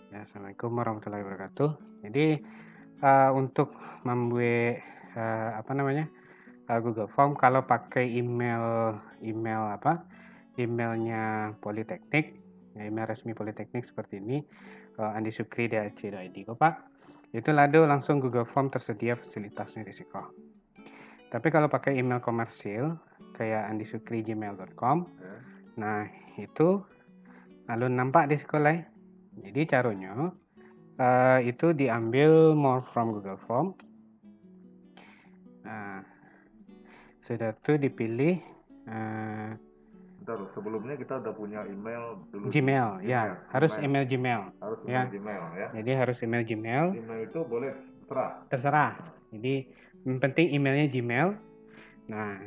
Ya, Assalamualaikum warahmatullahi wabarakatuh. Jadi untuk membuat Google Form kalau pakai emailnya Politeknik, ya, email resmi Politeknik seperti ini, andisukri.ac.id kok Pak. Itu langsung Google Form tersedia fasilitasnya di situ. Tapi kalau pakai email komersil kayak andisukri@gmail.com, nah itu lalu nampak di sekolah. Jadi caranya itu diambil more from Google Form. Nah, sudah tuh dipilih Bentar, sebelumnya kita udah punya email dulu. Gmail, ya harus email Gmail. Harus Ya. email Gmail ya. Jadi harus email Gmail. Email itu boleh Terserah. Jadi yang penting emailnya Gmail. Nah,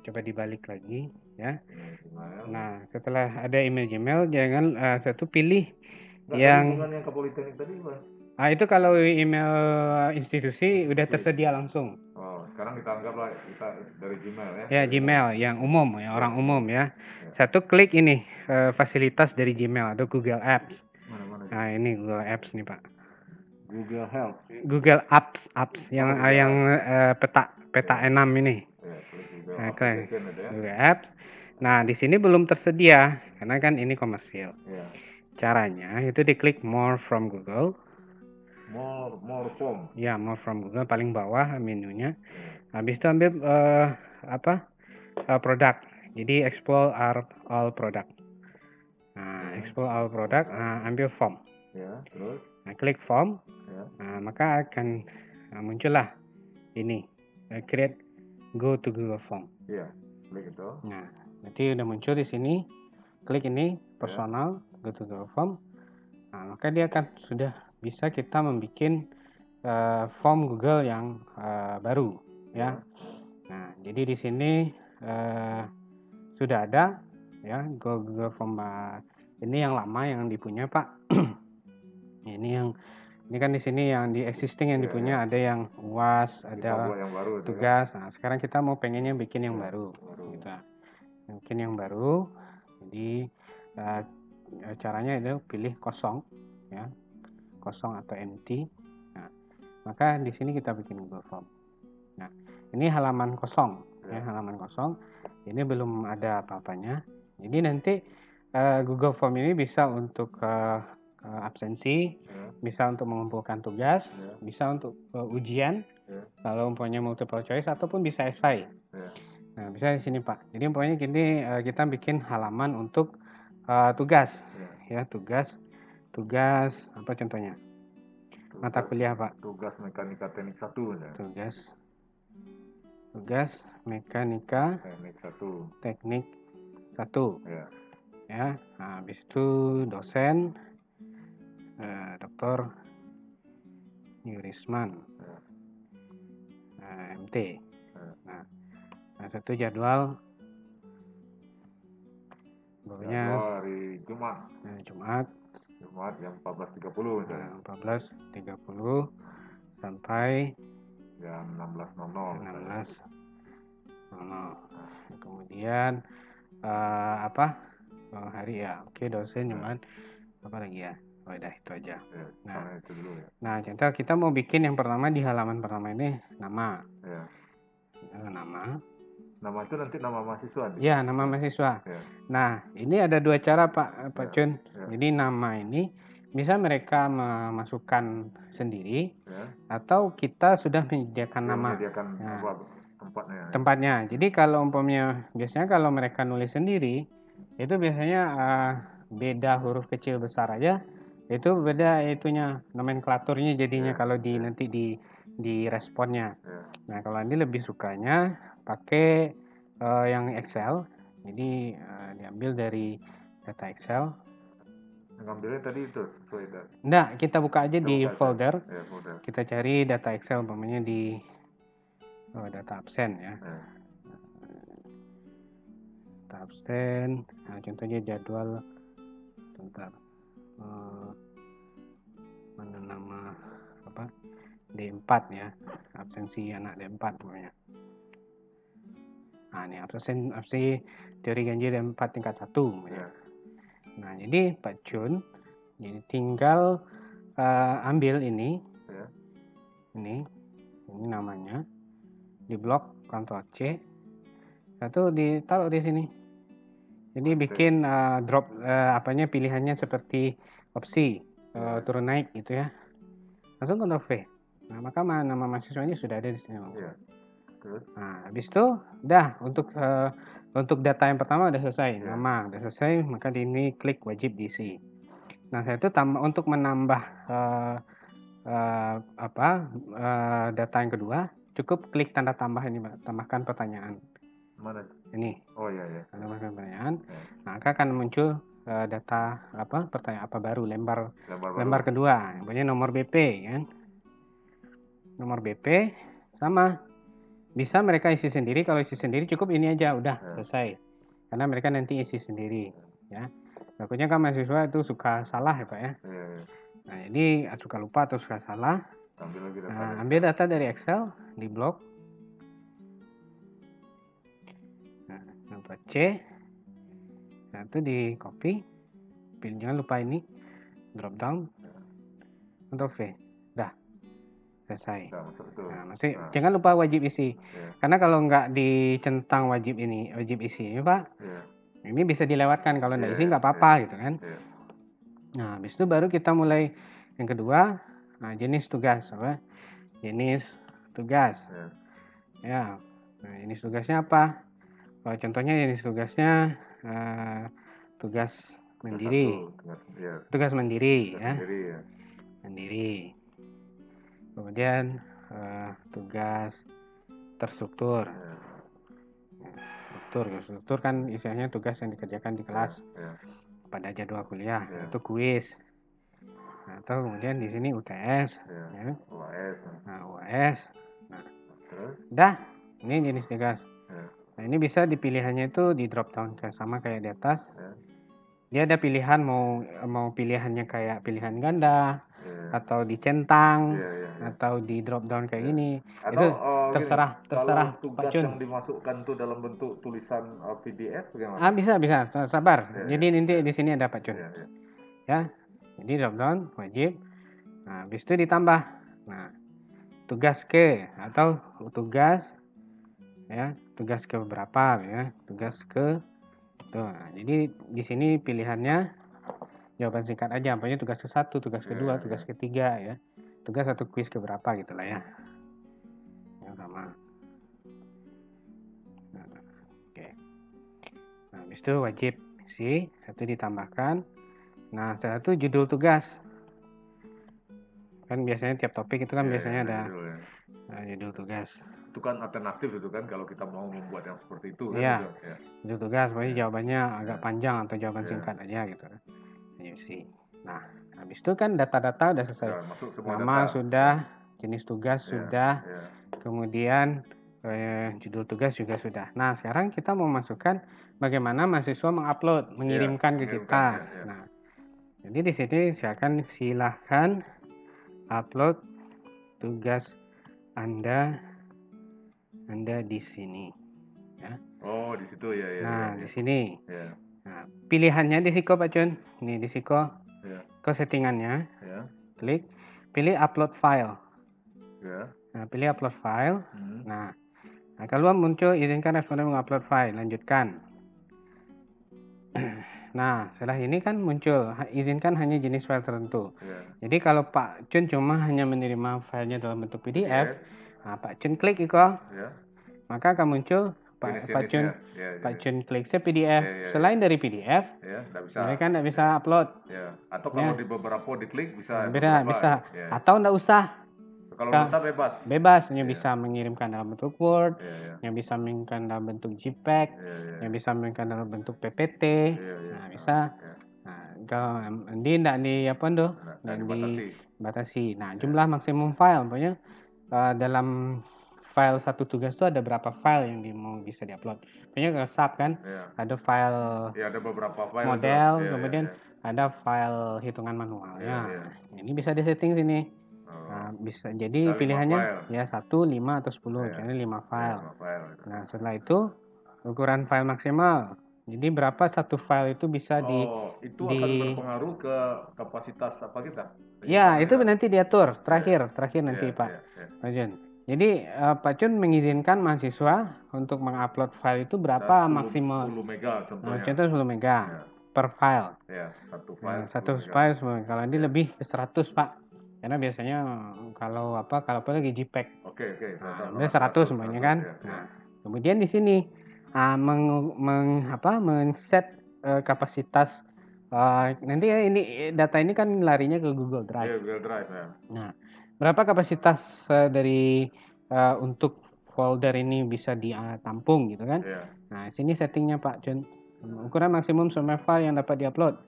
coba dibalik lagi ya. Gmail. Nah, setelah ada email Gmail, jangan satu pilih Nggak, yang hubungannya ke Politeknik tadi Pak? itu kalau email institusi udah tersedia langsung. Oh, sekarang kita anggaplah kita dari Gmail ya. Ya, Gmail yang umum ya, orang umum ya. Satu klik ini fasilitas dari Gmail atau Google Apps. Mana? Nah, ini Google Apps nih, Pak. Google Help. Google Apps yang peta 6 ini. Ya, klik Google Nah, Application itu ya. Google Apps. Nah, di sini belum tersedia karena kan ini komersil. Ya. Caranya itu diklik More from Google. More form. Ya, More from Google paling bawah menunya. Habis itu ambil produk. Jadi explore all product. Nah, explore all product, ambil form. Ya, terus. Nah, klik form. Ya. Nah, maka akan muncullah ini create go to Google Form. Iya, klik itu. Nah, nanti udah muncul di sini. Klik ini personal go to Google Form. Nah, maka dia akan sudah bisa kita membuat form Google yang baru ya. Nah, jadi di sini sudah ada ya Google Form ini yang lama yang dipunya Pak. Ini kan di sini yang di existing yang dipunya ada yang UAS, ada yang baru, tugas. Nah, sekarang kita mau pengennya bikin yang baru. Gitu. Bikin yang baru. Jadi caranya itu pilih kosong ya. Kosong atau empty. Nah, maka di sini kita bikin Google Form. Nah, ini halaman kosong ya, halaman kosong. Ini belum ada apa-apanya. Jadi nanti Google Form ini bisa untuk absensi, bisa untuk mengumpulkan tugas, bisa untuk ujian, kalau umpamanya multiple choice ataupun bisa esai. Nah, bisa di sini Pak. Jadi umpamanya gini kita bikin halaman untuk tugas, ya tugas apa contohnya? Mata kuliah Pak. Tugas mekanika teknik 1 ya. Tugas mekanika teknik 1. Ya, nah, habis itu dosen Dr. Yurisman MT. Nah, satu jadwal pokoknya hari Jumat jam 14.30 misalnya. 14.30 sampai jam 16.00. Kemudian hari ya. Oke, dosen Jumat. Apa lagi ya? Oh, udah itu aja. Nah, contoh kita mau bikin yang pertama di halaman pertama ini nama. Nama itu nanti nama mahasiswa. Ya, nama mahasiswa. Nah, ini ada dua cara Pak Cun. Jadi nama ini bisa mereka memasukkan sendiri atau kita sudah menyediakan nama. Tempatnya. Jadi kalau umpamanya biasanya kalau mereka nulis sendiri itu biasanya beda huruf kecil besar aja. Itu beda itunya nomenklaturnya jadinya kalau nanti di responnya. Nah, kalau ini lebih sukanya pakai yang Excel. Jadi diambil dari data Excel. Ngambilnya tadi itu Enggak, kita buka aja di folder. Kita cari data Excel umpamanya di data absen ya. Data absen. Nah, contohnya jadwal bentar. Mana nama apa? D4 ya. Absensi anak D4 pokoknya. Nah, ini absensi teori ganjil D4 tingkat 1 ya. Nah, jadi Pak Jun jadi tinggal ambil ini, Ya. ini namanya, di blok Ctrl C, satu ditaruh di sini. Jadi bikin drop pilihannya seperti opsi turun naik gitu ya. Langsung Ctrl V. Nah, maka nama mahasiswanya sudah ada di sini. Iya. Terus? Nah, habis itu udah untuk data yang pertama udah selesai, Ya. nama udah selesai, maka di ini klik wajib diisi. Nah, saya itu untuk menambah data yang kedua, cukup klik tanda tambah ini, tambahkan pertanyaan. Mana? Ini. Oh iya ya. Tambahkan pertanyaan. Ya. Nah, maka akan muncul data pertanyaan apa baru, lembar baru. kedua, namanya nomor BP kan. Nomor BP sama. Bisa mereka isi sendiri, kalau isi sendiri cukup ini aja udah selesai. Karena mereka nanti isi sendiri ya. Takutnya kan mahasiswa itu suka salah ya Pak ya. Nah, jadi suka lupa atau suka salah. Ambil data dari Excel di blok. Nah, Ctrl C. Nah, itu di copy. Jangan lupa ini drop down. Ctrl V. Dah. Selesai. Nah, jangan lupa wajib isi. Karena kalau nggak dicentang wajib isi ini Pak, ini bisa dilewatkan. Kalau nggak isi nggak apa-apa gitu kan. Nah, habis itu baru kita mulai yang kedua. Nah, jenis tugas apa? Jenis tugas. Ya. Nah, jenis tugasnya apa? Contohnya jenis tugasnya tugas mandiri. Tugas mandiri ya. Mandiri. Kemudian tugas terstruktur. Struktur kan istilahnya tugas yang dikerjakan di kelas pada jadwal kuliah. Itu kuis. Nah, atau kemudian di sini UTS, ya. Nah, UAS. Nah, udah. Ini jenis tugas. Nah, ini bisa dipilihannya itu di drop down sama kayak di atas. Dia ada pilihan mau pilihannya kayak pilihan ganda. Atau dicentang atau di drop down kayak gini. Atau, itu terserah kalau tugas Pak Cun. yang dimasukkan tuh dalam bentuk tulisan PDF bagaimana? Bisa sabar. Jadi nanti di sini ada Pak Cun. Ya, jadi drop down wajib. Nah, habis itu ditambah. Nah, tugas ke atau tugas ya, tugas ke berapa ya, tugas ke tuh. Nah, jadi di sini pilihannya jawaban singkat aja, apanya tugas ke-1, tugas kedua, tugas ketiga ya. Tugas atau kuis ke berapa gitu lah ya. Yang sama. Nah, oke. Nah, habis itu wajib isi, satu ditambahkan. Nah, setelah itu judul tugas. Kan biasanya tiap topik itu kan biasanya ada judul tugas. Itu kan alternatif itu kan kalau kita mau membuat yang seperti itu kan. Iya. Judul tugas, pokoknya jawabannya agak panjang atau jawaban singkat aja gitu. Isi. Nah, habis itu kan data-data udah selesai. Nama sudah, jenis tugas sudah, kemudian judul tugas juga sudah. Nah, sekarang kita mau masukkan bagaimana mahasiswa mengupload, mengirimkan ke kita. Nah, jadi di sini silahkan upload tugas Anda di sini. Ya. Oh, di situ ya. Nah, di sini. Nah, pilihannya di Siko Pak Cun. Ini di Siko. Ke settingannya. Klik. Pilih upload file. Nah, pilih upload file. Nah, kalau muncul izinkan responden mengupload file. Lanjutkan. Nah, setelah ini kan muncul izinkan hanya jenis file tertentu. Jadi kalau Pak Cun cuma hanya menerima filenya dalam bentuk PDF, nah Pak Cun klik Iko. Maka akan muncul Pak Cun klik PDF. Selain dari PDF, mereka tidak bisa upload. Atau kalau di beberapa diklik bisa. Bisa. Atau tidak usah. Kalau bisa bebas. Bebas, hanya bisa mengirimkan dalam bentuk Word, yang bisa mengirimkan dalam bentuk JPEG, yang bisa mengirimkan dalam bentuk PPT. Nah, bisa. Nah, kalau tidak dibatasi. Nah, jumlah maksimum file, pokoknya dalam file satu tugas itu ada berapa file yang mau bisa diupload. Pokoknya kalau sub kan, ada file ada beberapa file model, kemudian ada file hitungan manualnya. Ini bisa disetting sini. Nah, bisa jadi pilihannya ya 1, 5 atau 10, jadi 5 file. Nah, setelah itu ukuran file maksimal Jadi berapa satu file itu bisa itu akan berpengaruh ke kapasitas apa kita? Ya, itu nanti diatur terakhir nanti Iya, Pak iya. Pak Jun. Jadi Pak Jun mengizinkan mahasiswa untuk mengupload file itu berapa maksimal? 10 mega contohnya. Contoh 10 mega per file. Ya, satu file. Satu file 10 mega. Kalau ini lebih ke 100 Pak. Karena biasanya kalau apa lagi JPEG. Oke. Nah, 100 semuanya kan. Nah, kemudian di sini men-set kapasitas nanti ini data ini kan larinya ke Google Drive. Iya, Google Drive ya. Nah, berapa kapasitas dari untuk folder ini bisa ditampung gitu kan? Iya. Nah, sini settingnya Pak Jun. Ukuran maksimum semua file yang dapat diupload.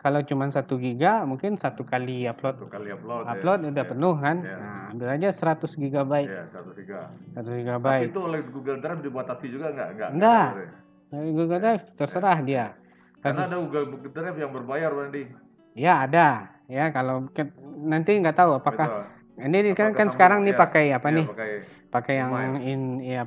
Kalau cuma 1 giga mungkin satu kali upload. Udah penuh kan? Ya. Nah, ambil aja 100 GB. Iya, 1 giga. 1 GB. Tapi itu oleh Google Drive dibatasi juga Enggak. Google Drive terserah dia. Karena ada Google Drive yang berbayar, Randy. Ya, ada. Ya, kalau nanti nggak tahu apakah ini kan sekarang nih pakai apa nih? Pakai yang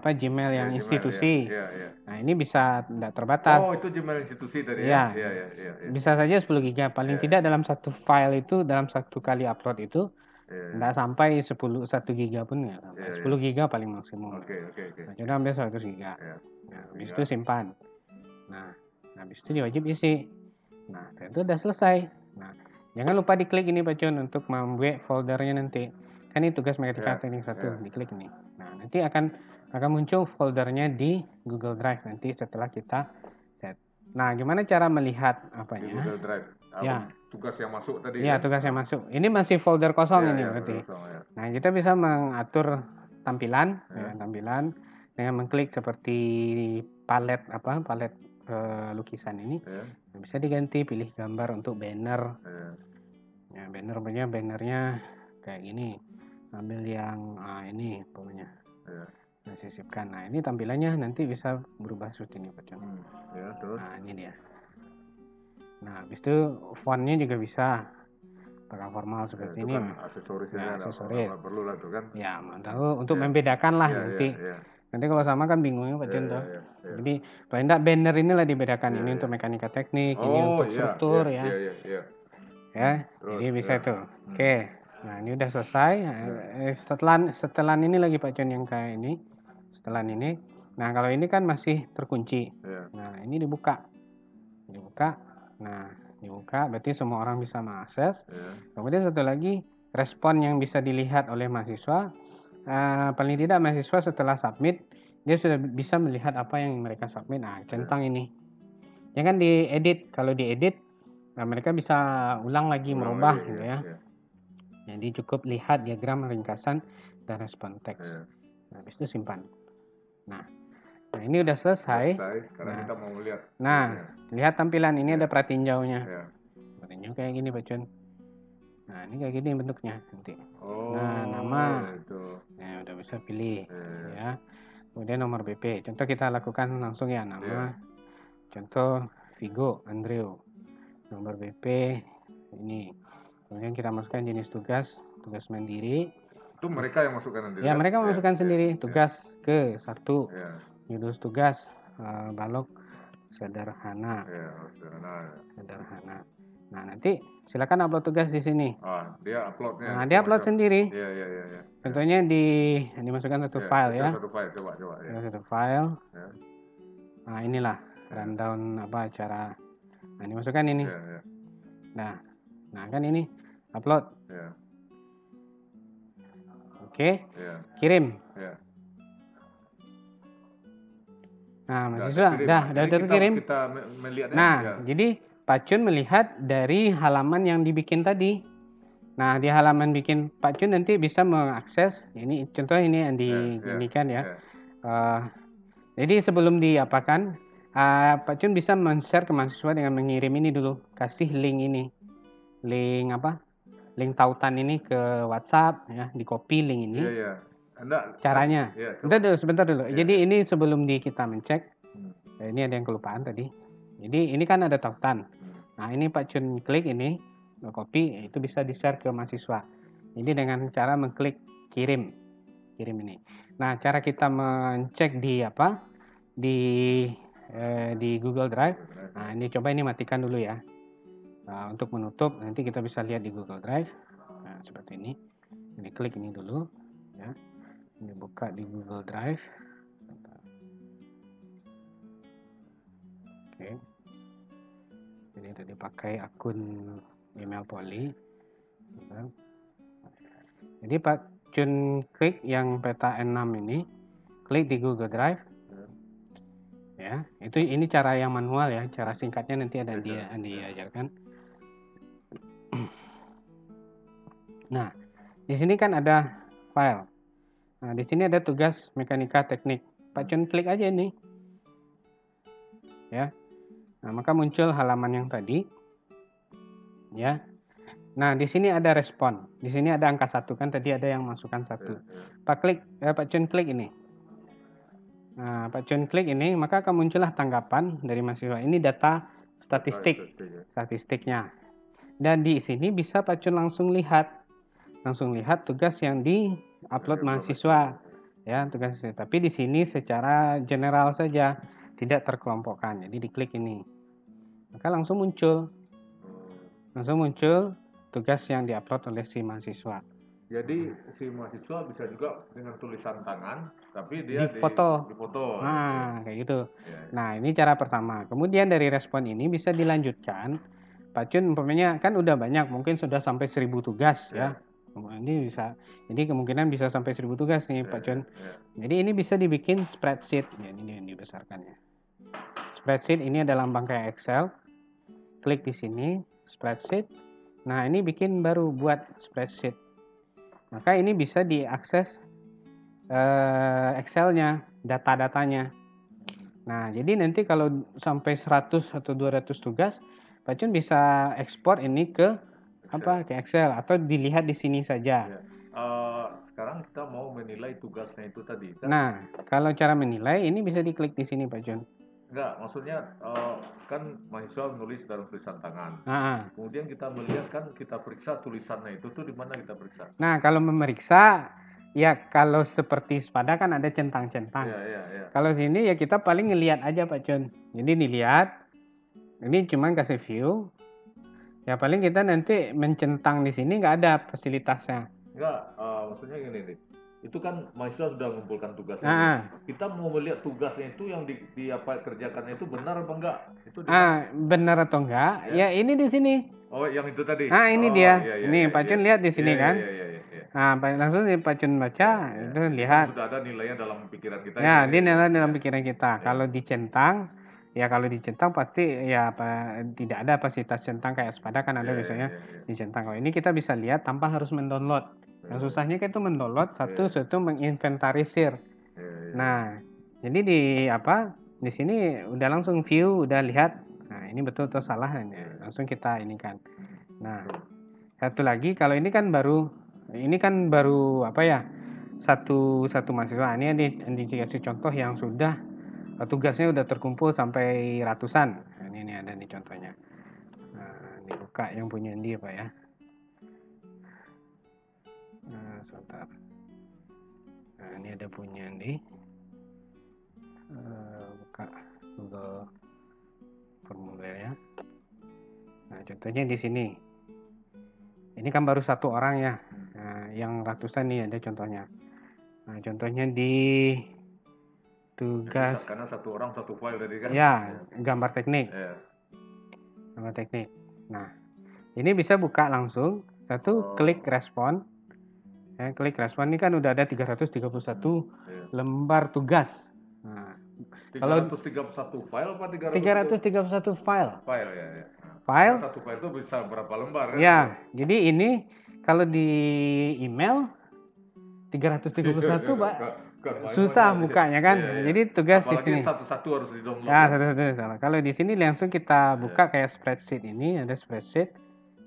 Gmail yang institusi. Iya. Nah, ini bisa tidak terbatas. Oh, itu Gmail institusi tadi ya? Iya. Bisa saja 10 giga. Paling tidak dalam satu file itu, dalam satu kali upload itu, nggak sampai 1 giga pun ya. 10 giga paling maksimum. Oke. Nah, jadi ambil 100 giga. Nah, habis itu simpan. Nah, habis itu wajib isi. Nah, itu udah selesai. Nah, jangan lupa diklik ini Pak Jun untuk membuat foldernya nanti. Kan ini tugas mekanika teknik 1, diklik ini. Nah, nanti akan muncul foldernya di Google Drive nanti setelah kita set. Nah, gimana cara melihat apanya? Di Google Drive. Tugas yang masuk tadi. Iya, tugas yang masuk. Ini masih folder kosong ini berarti. Nah, kita bisa mengatur tampilan dengan mengklik seperti palet lukisan ini. Nah, bisa diganti, pilih gambar untuk banner. Ya, bannernya kayak gini. Ambil yang ini pokoknya. Nah, sisipkan. Nah, ini tampilannya nanti bisa berubah seperti ini Pak Jun. Terus. Nah, ini dia. Nah, habis itu fontnya juga bisa pakai formal seperti ini. Kan aksesorisnya perlu lah tuh kan. Ya, tahu untuk membedakan lah nanti. Nanti kalau sama kan bingungnya Pak Jun tuh. Jadi paling enggak banner inilah dibedakan. Ini untuk mekanika teknik, ini untuk struktur ya. Ya, jadi bisa tuh. Oke. Nah, ini udah selesai. Setelan ini lagi Pak Jun yang kayak ini. Setelan ini. Nah, kalau ini kan masih terkunci. Nah, ini dibuka. Nah, dibuka berarti semua orang bisa mengakses. Kemudian satu lagi, respon yang bisa dilihat oleh mahasiswa. Paling tidak mahasiswa setelah submit, dia sudah bisa melihat apa yang mereka submit. Nah, centang ini. Jangan diedit. Kalau diedit, nah mereka bisa ulang lagi merubah gitu ya. Jadi cukup lihat diagram ringkasan dan respon teks. Nah, habis itu simpan. Nah, ini udah selesai. Sekarang kita mau lihat. Nah, lihat tampilan ini ada pratinjaunya. Pratinjau kayak gini Pak Jun. Nah, ini kayak gini bentuknya nanti. Nah, nama. Nah, udah bisa pilih ya. Kemudian nomor BP. Contoh kita lakukan langsung ya, nama. Contoh Vigo Andreo. Nomor BP ini. Kemudian kita masukkan jenis tugas mandiri. Itu mereka yang masukkan nanti. Ya, mereka masukkan sendiri. Tugas ke 1. Judul tugas balok sederhana. Sederhana. Nah, nanti silakan upload tugas di sini. Dia uploadnya. Nah, dia upload sendiri. Iya. Contohnya dimasukkan satu file ya. Satu file, coba. Satu file. Nah, inilah rundown cara. Nah, dimasukkan ini. Nah, kan ini upload. Oke. Kirim. Nah, mahasiswa udah terkirim. Nah, jadi Pak Jun melihat dari halaman yang dibikin tadi. Nah, di halaman bikin Pak Jun nanti bisa mengakses. Ini contoh ini yang diinikan ya. Jadi sebelum diapakan, Pak Jun bisa men-share ke mahasiswa dengan mengirim ini dulu. Kasih link ini. Link tautan ini ke WhatsApp ya, di copy link ini. Caranya. Sebentar dulu. Jadi ini sebelum kita mencek, ini ada yang kelupaan tadi. Jadi ini kan ada tautan. Nah, ini Pak Jun klik ini, copy, itu bisa di-share ke mahasiswa. Jadi dengan cara mengklik kirim ini. Nah, cara kita mencek di di Google Drive. Nah, ini matikan dulu ya. Nah, untuk menutup nanti kita bisa lihat di Google Drive. Nah, seperti ini. Ini klik ini dulu ya. Ini buka di Google Drive. Oke. Jadi tadi pakai akun email Poly. Jadi Pak Jun klik yang peta N6 ini, klik di Google Drive. Ya, ini cara yang manual ya, cara singkatnya nanti ada diajarkan. Nah, di sini kan ada file. Nah, di sini ada tugas mekanika teknik. Pak Jun klik aja ini. Ya. Nah, maka muncul halaman yang tadi. Ya. Nah, di sini ada respon. Di sini ada angka 1 kan tadi ada yang masukkan 1. Pak Jun klik ini. Nah, Pak Jun klik ini, maka akan muncullah tanggapan dari mahasiswa. Ini data statistiknya. Dan di sini bisa Pak Jun langsung lihat tugas yang di-upload mahasiswa. Ya, tugas. Tapi di sini secara general saja, tidak terkelompokkan. Jadi diklik ini. Maka langsung muncul tugas yang di-upload oleh si mahasiswa. Jadi si mahasiswa bisa juga dengan tulisan tangan, tapi dia difoto. Nah, kayak gitu. Nah, ini cara pertama. Kemudian dari respon ini bisa dilanjutkan. Pak Jun umpamanya kan udah banyak, mungkin sudah sampai 1000 tugas ya. Ini bisa, jadi kemungkinan bisa sampai 1000 tugas nih Pak Jun. Jadi ini bisa dibikin spreadsheet. Ya, ini yang dibesarkannya. Spreadsheet ini adalah lambang kayak Excel. Klik di sini, spreadsheet. Nah, ini bikin baru buat spreadsheet. Maka ini bisa diakses Excel-nya, data-datanya. Nah, jadi nanti kalau sampai 100 atau 200 tugas, Pak Jun bisa ekspor ini ke Excel atau dilihat di sini saja. Sekarang kita mau menilai tugasnya itu tadi. Kan? Nah, kalau cara menilai ini bisa diklik di sini Pak Jun. Enggak, maksudnya kan mahasiswa menulis dalam tulisan tangan. Kemudian kita melihat kan kita periksa tulisannya itu tuh di mana kita periksa. Nah, kalau memeriksa ya kalau seperti Spada kan ada centang-centang. Kalau sini ya kita paling ngelihat aja Pak Jun. Jadi dilihat. Ini cuma kasih view. Ya paling kita nanti mencentang di sini nggak ada fasilitasnya. Enggak, maksudnya gini nih. Itu kan mahasiswa sudah mengumpulkan tugasnya. Kita mau melihat tugasnya itu yang di apa kerjakannya itu benar apa enggak? Itu benar atau enggak? Ya ini di sini. Oh, yang itu tadi. Nah, ini dia. Ini Pak Jun lihat di sini kan. Nah, langsung Pak Jun baca, itu lihat. Sudah ada nilainya dalam pikiran kita. Ya, dia nilai dalam pikiran kita. Kalau dicentang, ya kalau dicentang pasti ya tidak ada fasilitas centang kayak Spada kan ada biasanya dicentang. Kalau ini kita bisa lihat tanpa harus mendownload. Yang susahnya kan itu mendownload satu menginventarisir. Nah, jadi di sini udah langsung view, udah lihat. Nah, ini betul atau salah langsung kita ini kan. Nah, satu lagi kalau ini kan baru satu mahasiswa. Ini dikasih contoh yang sudah tugasnya udah terkumpul sampai ratusan. Nah, ini ada nih contohnya. Nah, dibuka yang punya dia Pak ya. Nah, sebentar. Nah, ini ada punya di buka Google formulir ya. Nah, contohnya di sini. Ini kan baru satu orang ya. Nah, yang ratusan nih ada contohnya. Nah, contohnya di tugas. Jadi, karena satu orang satu file tadi kan. Ya, gambar teknik. Gambar teknik. Nah, ini bisa buka langsung. Klik respon. Ya, klik respon ini kan udah ada 331 lembar tugas. Nah, 331 file apa 331 file. File ya. File. Satu file itu bisa berapa lembar kan? Ya, jadi ini kalau di email 331 Pak. Susah bukanya kan. Jadi tugas di sini. Satu-satu harus di-download. Ya, satu-satu. Kalau di sini langsung kita buka kayak spreadsheet ini, ada spreadsheet.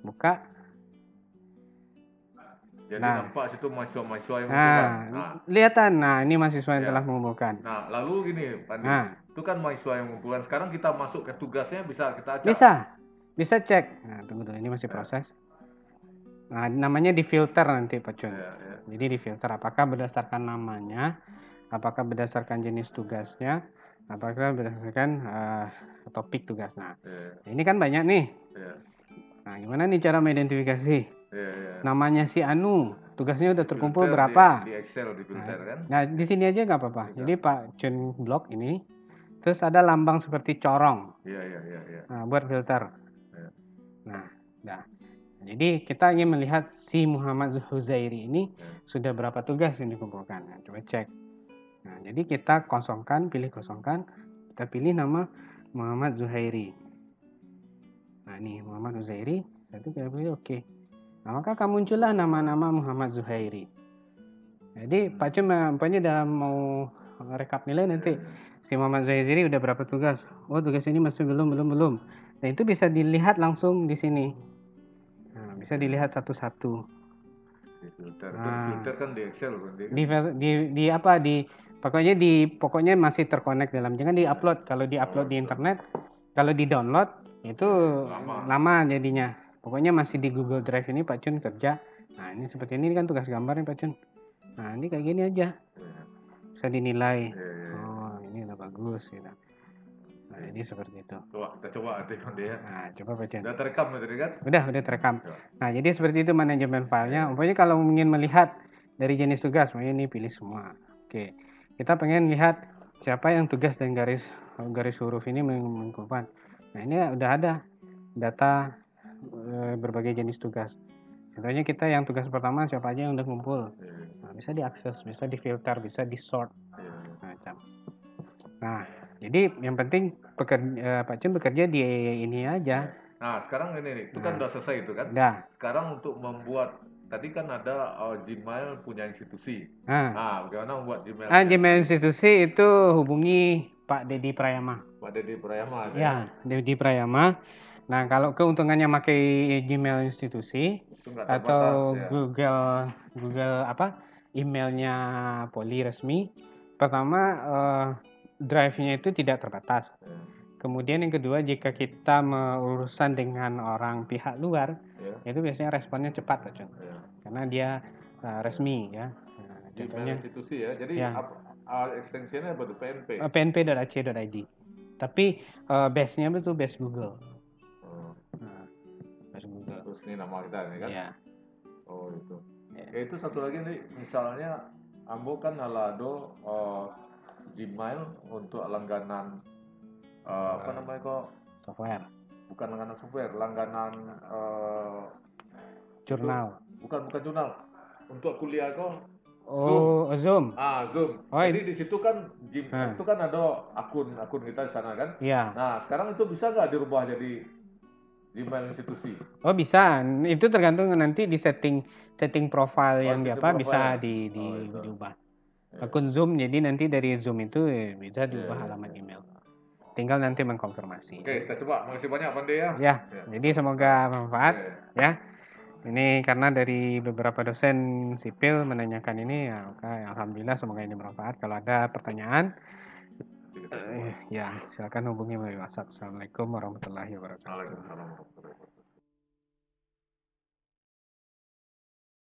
Buka. Jadi nampak situ mahasiswa yang mengumpulkan. Kelihatan. Nah, ini mahasiswa yang telah mengumpulkan. Nah, lalu gini, Pandi. Itu kan mahasiswa yang mengumpulkan. Sekarang kita masuk ke tugasnya bisa kita acak. Bisa cek. Nah, tunggu dulu, ini masih proses. Nah, namanya difilter nanti Pak Jun. Jadi difilter apakah berdasarkan namanya, apakah berdasarkan jenis tugasnya, apakah berdasarkan topik tugas. Nah, ini kan banyak nih. Nah, gimana nih cara mengidentifikasi? Namanya si Anu, tugasnya udah terkumpul berapa? Di Excel, di filter kan? Nah, di sini aja nggak apa-apa. Jadi Pak Chun blok ini, terus ada lambang seperti corong. Nah, buat filter. Nah, jadi kita ingin melihat si Muhammad Huzairi ini sudah berapa tugas yang dikumpulkan. Nah, coba cek. Nah, jadi kita kosongkan, pilih kosongkan, kita pilih nama Muhammad Zuhairi. Nah, ini Muhammad Zuhairi, itu kita pilih oke. Nah, maka akan muncullah nama-nama Muhammad Zuhairi. Jadi Pak Cum nampaknya dalam mau rekap nilai nanti si Muhammad Zuhairi udah berapa tugas? Oh, tugas ini masih belum. Nah, itu bisa dilihat langsung di sini. Nah, bisa dilihat satu-satu. Filter kan di Excel kan? Pokoknya masih terkonek dalam, jangan di-upload. Kalau di-upload di internet, kalau di-download itu lama jadinya. Pokoknya masih di Google Drive ini Pak Cun kerja. Nah, ini seperti ini kan tugas gambar nih Pak Cun. Nah, ini kayak gini aja. Bisa dinilai. Oh, ini udah bagus gitu. Nah, jadi seperti itu. Kita coba dia. Nah, coba Pak Cun. Udah terekam tadi kan? Udah terekam. Nah, jadi seperti itu manajemen filenya. Umpamanya kalau ingin melihat dari jenis tugas, ini pilih semua. Oke. Kita pengen lihat siapa yang tugas dan garis huruf ini mengumpulkan. Nah, ini udah ada data berbagai jenis tugas. Contohnya kita yang tugas pertama siapa aja yang udah ngumpul. Nah, bisa diakses, bisa difilter, bisa disort. Macam. Nah, jadi yang penting Pak Cun bekerja di ini aja. Nah, sekarang ini itu kan udah selesai itu kan? Udah. Sekarang untuk membuat, tadi kan ada Gmail punya institusi. Nah, bagaimana membuat Gmail? Gmail institusi itu hubungi Pak Dedi Prayama. Pak Dedi Prayama. Ya, Dedi Prayama. Nah, kalau keuntungannya pakai Gmail institusi atau Google emailnya Poli resmi, pertama drive-nya itu tidak terbatas. Kemudian yang kedua, jika kita urusan dengan orang pihak luar, itu biasanya responnya cepat, Pak Cun. Karena dia resmi ya. Contohnya institusi ya. Jadi ekstensinya apa tuh? PNP. PNP.ac.id. Tapi base-nya itu base Google. Base Google. Terus ini nama kita ini kan? Iya. Oh itu. Itu satu lagi nih, misalnya Ambo kan alado Gmail untuk langganan apa namanya kok? Software. Bukan langganan software, langganan jurnal. Bukan jurnal. Untuk kuliah kok. Zoom. Zoom. Jadi di situ kan itu kan ada akun kita di sana kan? Iya. Nah, sekarang itu bisa nggak dirubah jadi Gmail institusi? Oh, bisa. Itu tergantung nanti di setting profile yang bisa diubah. Akun Zoom, jadi nanti dari Zoom itu bisa diubah alamat email. Tinggal nanti mengkonfirmasi. Oke, kita coba. Makasih banyak Pande ya. Ya, jadi semoga bermanfaat ya. Ini karena dari beberapa dosen sipil menanyakan ini ya, alhamdulillah semoga ini bermanfaat. Kalau ada pertanyaan ya silakan hubungi melalui WhatsApp. Assalamualaikum warahmatullahi wabarakatuh.